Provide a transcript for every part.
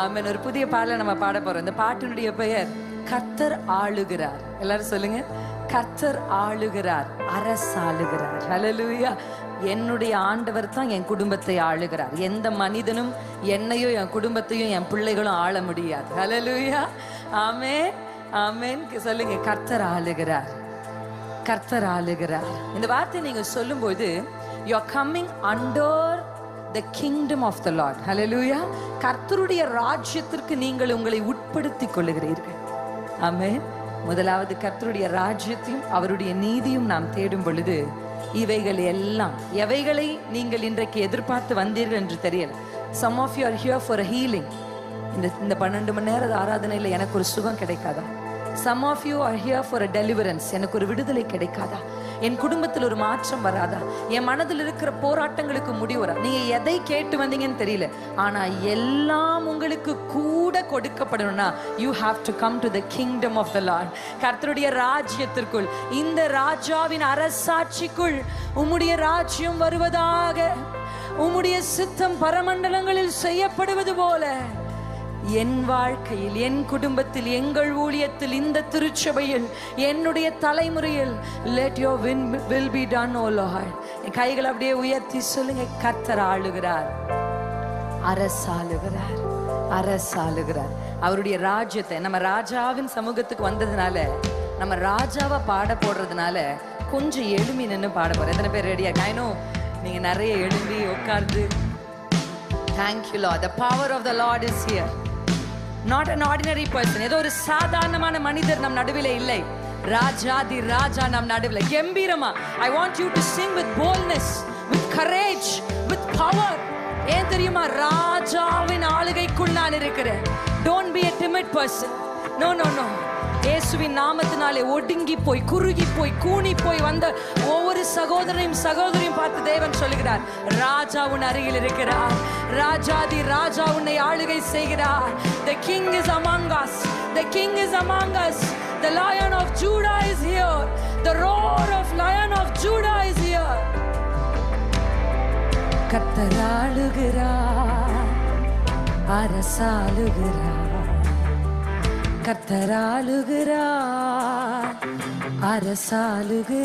ஆமென். ஒரு புதிய பாடலை நம்ம பாட போறோம். இந்த பாட்டினுடைய பெயர் கர்த்தர் ஆளுகிறார். எல்லாரும் சொல்லுங்க, கர்த்தர் ஆளுகிறார், அரசாளுகிறார். ஹல்லேலூயா. என்னுடைய ஆண்டவர் தான் என் குடும்பத்தை ஆளுகிறார். எந்த மனிதனும் என்னையோ என் குடும்பத்தையும் என் பிள்ளைகளும் ஆள முடியாது. ஹல்லேலூயா. ஆமென், ஆமென். சொல்லுங்க, கர்த்தர் ஆளுகிறார், கர்த்தர் ஆளுகிறார். இந்த வார்த்தை நீங்க சொல்லும்போது you are coming under the kingdom of the Lord. Hallelujah. கர்த்தருடைய ராஜ்யத்திற்கு நீங்கள் உங்களை உட்படுத்திக் கொள்ளுகிறீர்கள். ஆமென். முதலாவது கர்த்தருடைய ராஜ்யத்தையும் அவருடைய நீதியும் நாம் தேடும் பொழுது இவைகள் எல்லாம், எவைகளை நீங்கள் இன்றைக்கு எதிர்பார்த்து வந்தீர்கள் என்று தெரியல. Some of you are here for a healing. இந்த 12 மணி நேர ஆராதனையில் எனக்கு ஒரு சுகம் கிடைக்காதா? Some of you are here for a deliverance. எனக்கு ஒரு விடுதலை கிடைக்காதா? என் குடும்பத்தில் ஒரு மாற்றம் வராதா? என் மனதில் இருக்கிற போராட்டங்களுக்கு முடிவு வரா? நீங்க எதை கேட்டு வந்தீங்கன்னு தெரியல, ஆனா எல்லாம் உங்களுக்கு கூட கொடுக்கப்படணும்னா you have to come to the kingdom of the Lord. கர்த்தருடைய ராஜ்யத்திற்குள், இந்த ராஜாவின் அரசாட்சிக்குள் உம்முடைய ராஜ்யம் வருவதாக, உம்முடைய சித்தம் பரமண்டலங்களில் செய்யப்படுவது போல என் வாழ்க்கையில், என் குடும்பத்தில், எங்கள் ஊழியத்தில், இந்த திருச்சபையில், என்னுடைய தலைமுறையில் let your will be done, O Lord. என் கைகளை அப்படியே உயர்த்தி சொல்லுங்க, கர்த்தர் ஆளுகிறார், அரசாளுகிறார், அரசாளுகிறார். அவருடைய ராஜ்யத்தை நம்ம ராஜாவின் சமூகத்துக்கு வந்ததுனால, நம்ம ராஜாவை பாட போடுறதுனால கொஞ்சம் எழுமி நின்று பாட போறேன். எத்தனை பேர் ரெடியா? I know நீங்க நிறைய எழும்பி உட்கார்ந்து. Thank you Lord. The power of the Lord is here. Not an ordinary person. ஏதோ ஒரு சாதாரணமான மனிதர் நம் நடுவில் இல்லை. ராஜாதி ராஜா நம் நடுவில் கம்பீரமா. I want you to sing with boldness, with courage, with power. ஏன் தெரியுமா? ராஜாவின் ஆளுகைக்குள் நான் இருக்கிறேன். Don't be a timid person. No, no, no. இயேசுவின் நாமத்தினாலே ஒடுங்கி போய், குறுகி போய், கூனி போய் வந்த ஒவ்வொரு சகோதரனையும் சகோதரியும் பார்த்து தேவன் சொல்லுகிறார், ராஜா உன் அருகில் இருக்கிறார். ராஜாதி ராஜா உன்னை ஆளுகை செய்கிறார். The king is among us. The king is among us. The lion of Judah is here. The roar of lion of Judah is here. கர்த்தர் ஆளுகிறார், அரசாளுகிறார். கர்த்தர் ஆளுகிறார்,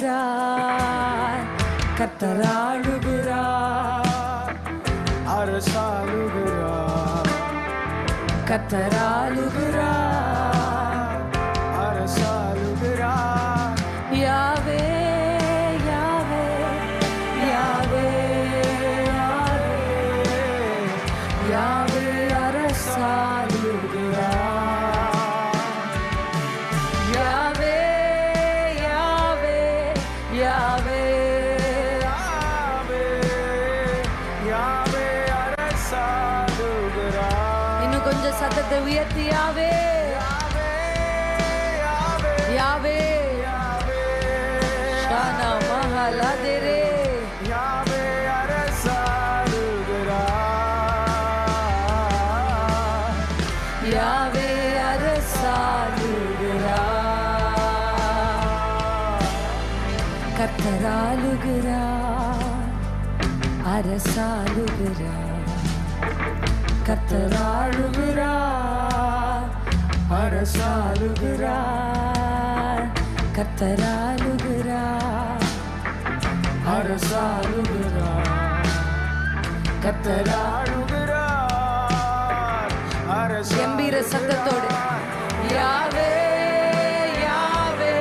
அரசாளுகிறார். கர்த்தர் ஆளுகிறார், அரசாளுகிறார். கர்த்தர் ஆளுகிறார், அரசாளுகிறார். யாவே யாவே யாவே யாவே யாவே அரசாளுகிறார். கொஞ்சம் சத்தத்தை உயர்த்தி யாவே யாவே ஷானா மஹாலதரே யாவே அரசாளுகிறார். யாவே அரசாளுகிறார். கர்த்தர் ஆளுகிறார், அரசாளுகிறார். கர்த்தர் ஆளுகிறார், அரசாளுகிறார். கர்த்தர் ஆளுகிறார், அரசாளுகிறார். கர்த்தர் ஆளுகிறார், கம்பீர சத்தத்தோடு யாவே யாவே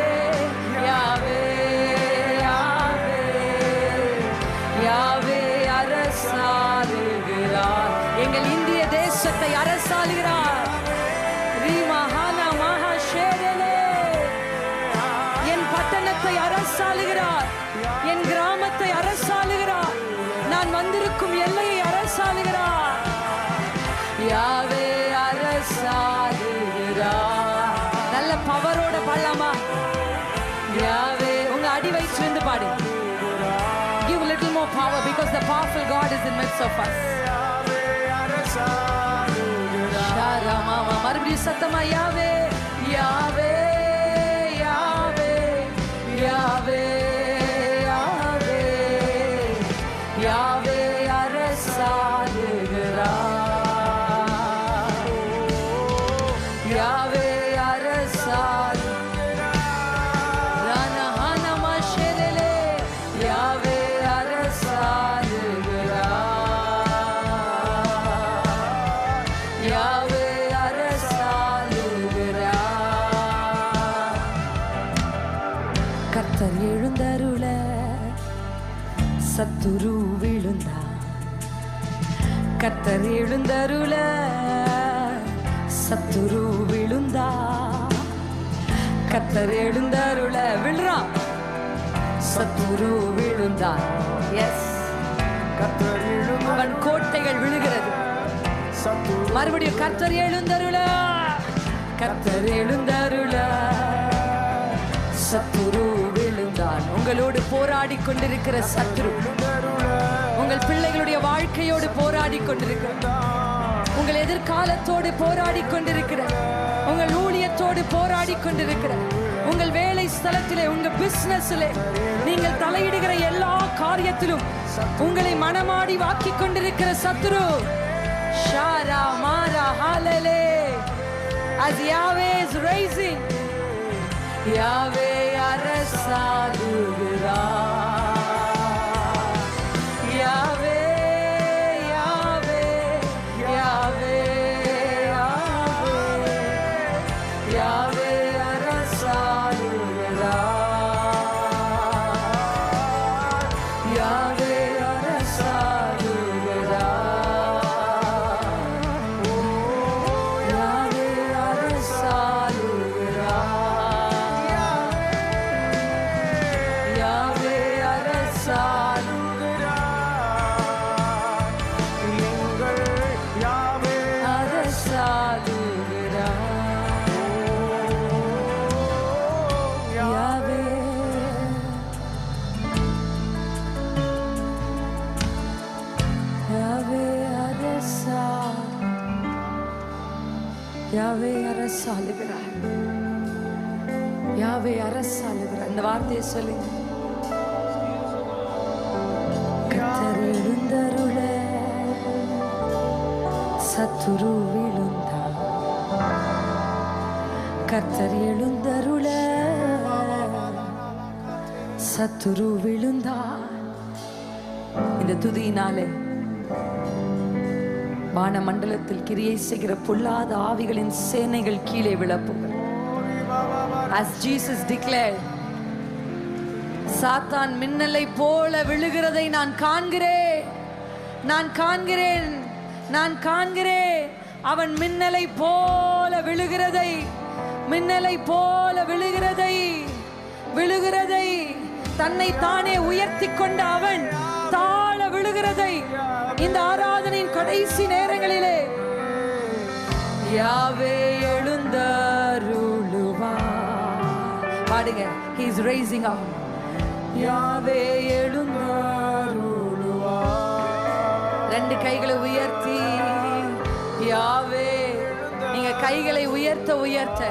யாவே யாவே யாவே அரசாளுகிறார். எங்கள் இந்திய தேசத்தை அரசாளுகிறார். என் பட்டணத்தை அரசாளுகிறார், என் கிராமத்தை அரசாளுகிறார், நான் வந்திருக்கும் எல்லையை அரசாளுகிறார். யாவே அரசாளுகிறார். நல்ல பவரோட பாடலாமா? யாவே உங்க அடி வயிற்றிலிருந்து பாடு. Give a little more power because the powerful God is in midst of us. மறுபடியும் சத்தமா யாவே யாவே யாவே யாவே யாவே யாவே அரசாளுகிறார். சத்துரு விழுந்தா கர்த்தர் எழுந்தருள சத்துரு விழுந்தா கர்த்தர் எழுந்தருள விழுறான் சத்துரு விழுந்தான் எஸ் அவன் கோட்டைகள் விழுகிறது மறுபடியும் கர்த்தர் எழுந்தருள கர்த்தர் எழுந்தருள சத்துரு விழுந்தான் உங்களோடு போராடி கொண்டிருக்கிற சத்துரு உங்கள் பிள்ளைகளுடைய வாழ்க்கையோடு போராடி கொண்டிருக்கிற உங்கள் எதிர்காலத்தோடு போராடி கொண்டிருக்கிற உங்கள் ஊழியத்தோடு போராடி கொண்டிருக்கிற உங்கள் வேலை ஸ்தலத்திலே உங்க பிசினஸிலே நீங்கள் தலையிடுகிற எல்லா காரியத்திலும் உங்களை மனமாடி வாக்கி கொண்டிருக்கிற சத்துரு ஷாரா மாரா ஹalele as Yahweh is rising Yahweh அரசாளுகிறார் யாவே அரசாளுகிறார் யாவே அரசாளுகிறார் இந்த வார்த்தையை சொல்லுங்க கர்த்தர் எழுந்தருள சத்துரு விழுந்தா கர்த்தர் எழுந்தருள சத்துரு விழுந்தா இந்த துதியினாலே வானமண்டலத்தில் கிரியை செய்கிற பொல்லாத ஆவிகளின் சேனைகள் கீழே விழப்போம். As Jesus declared, சாத்தான் மின்னலை போல விழுகிறதை நான் காண்கிறேன் நான் காண்கிறேன் நான் காண்கிறேன் அவன் மின்னலை போல விழுகிறதை மின்னலை போல விழுகிறதை விழுகிறதை தன்னை தானே உயர்த்தி கொண்ட அவன் தாழ விழுகிறதை இந்த ஆராதனையின் கடைசி நேரங்களிலே யாவே எழுந்தருளுவார் பாடுங்க. He is raising up. யாவே எழுந்தருளுவார். ரெண்டு கைகளை உயர்த்தி யாவே. நீங்க கைகளை உயர்த்த உயர்த்த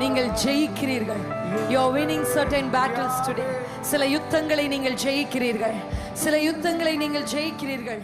நீங்கள் ஜெயிக்கிறீர்கள். You are winning certain battles today. சில யுத்தங்களை நீங்கள் ஜெயிக்கிறீர்கள். சில யுத்தங்களை நீங்கள் ஜெயிக்கிறீர்கள்.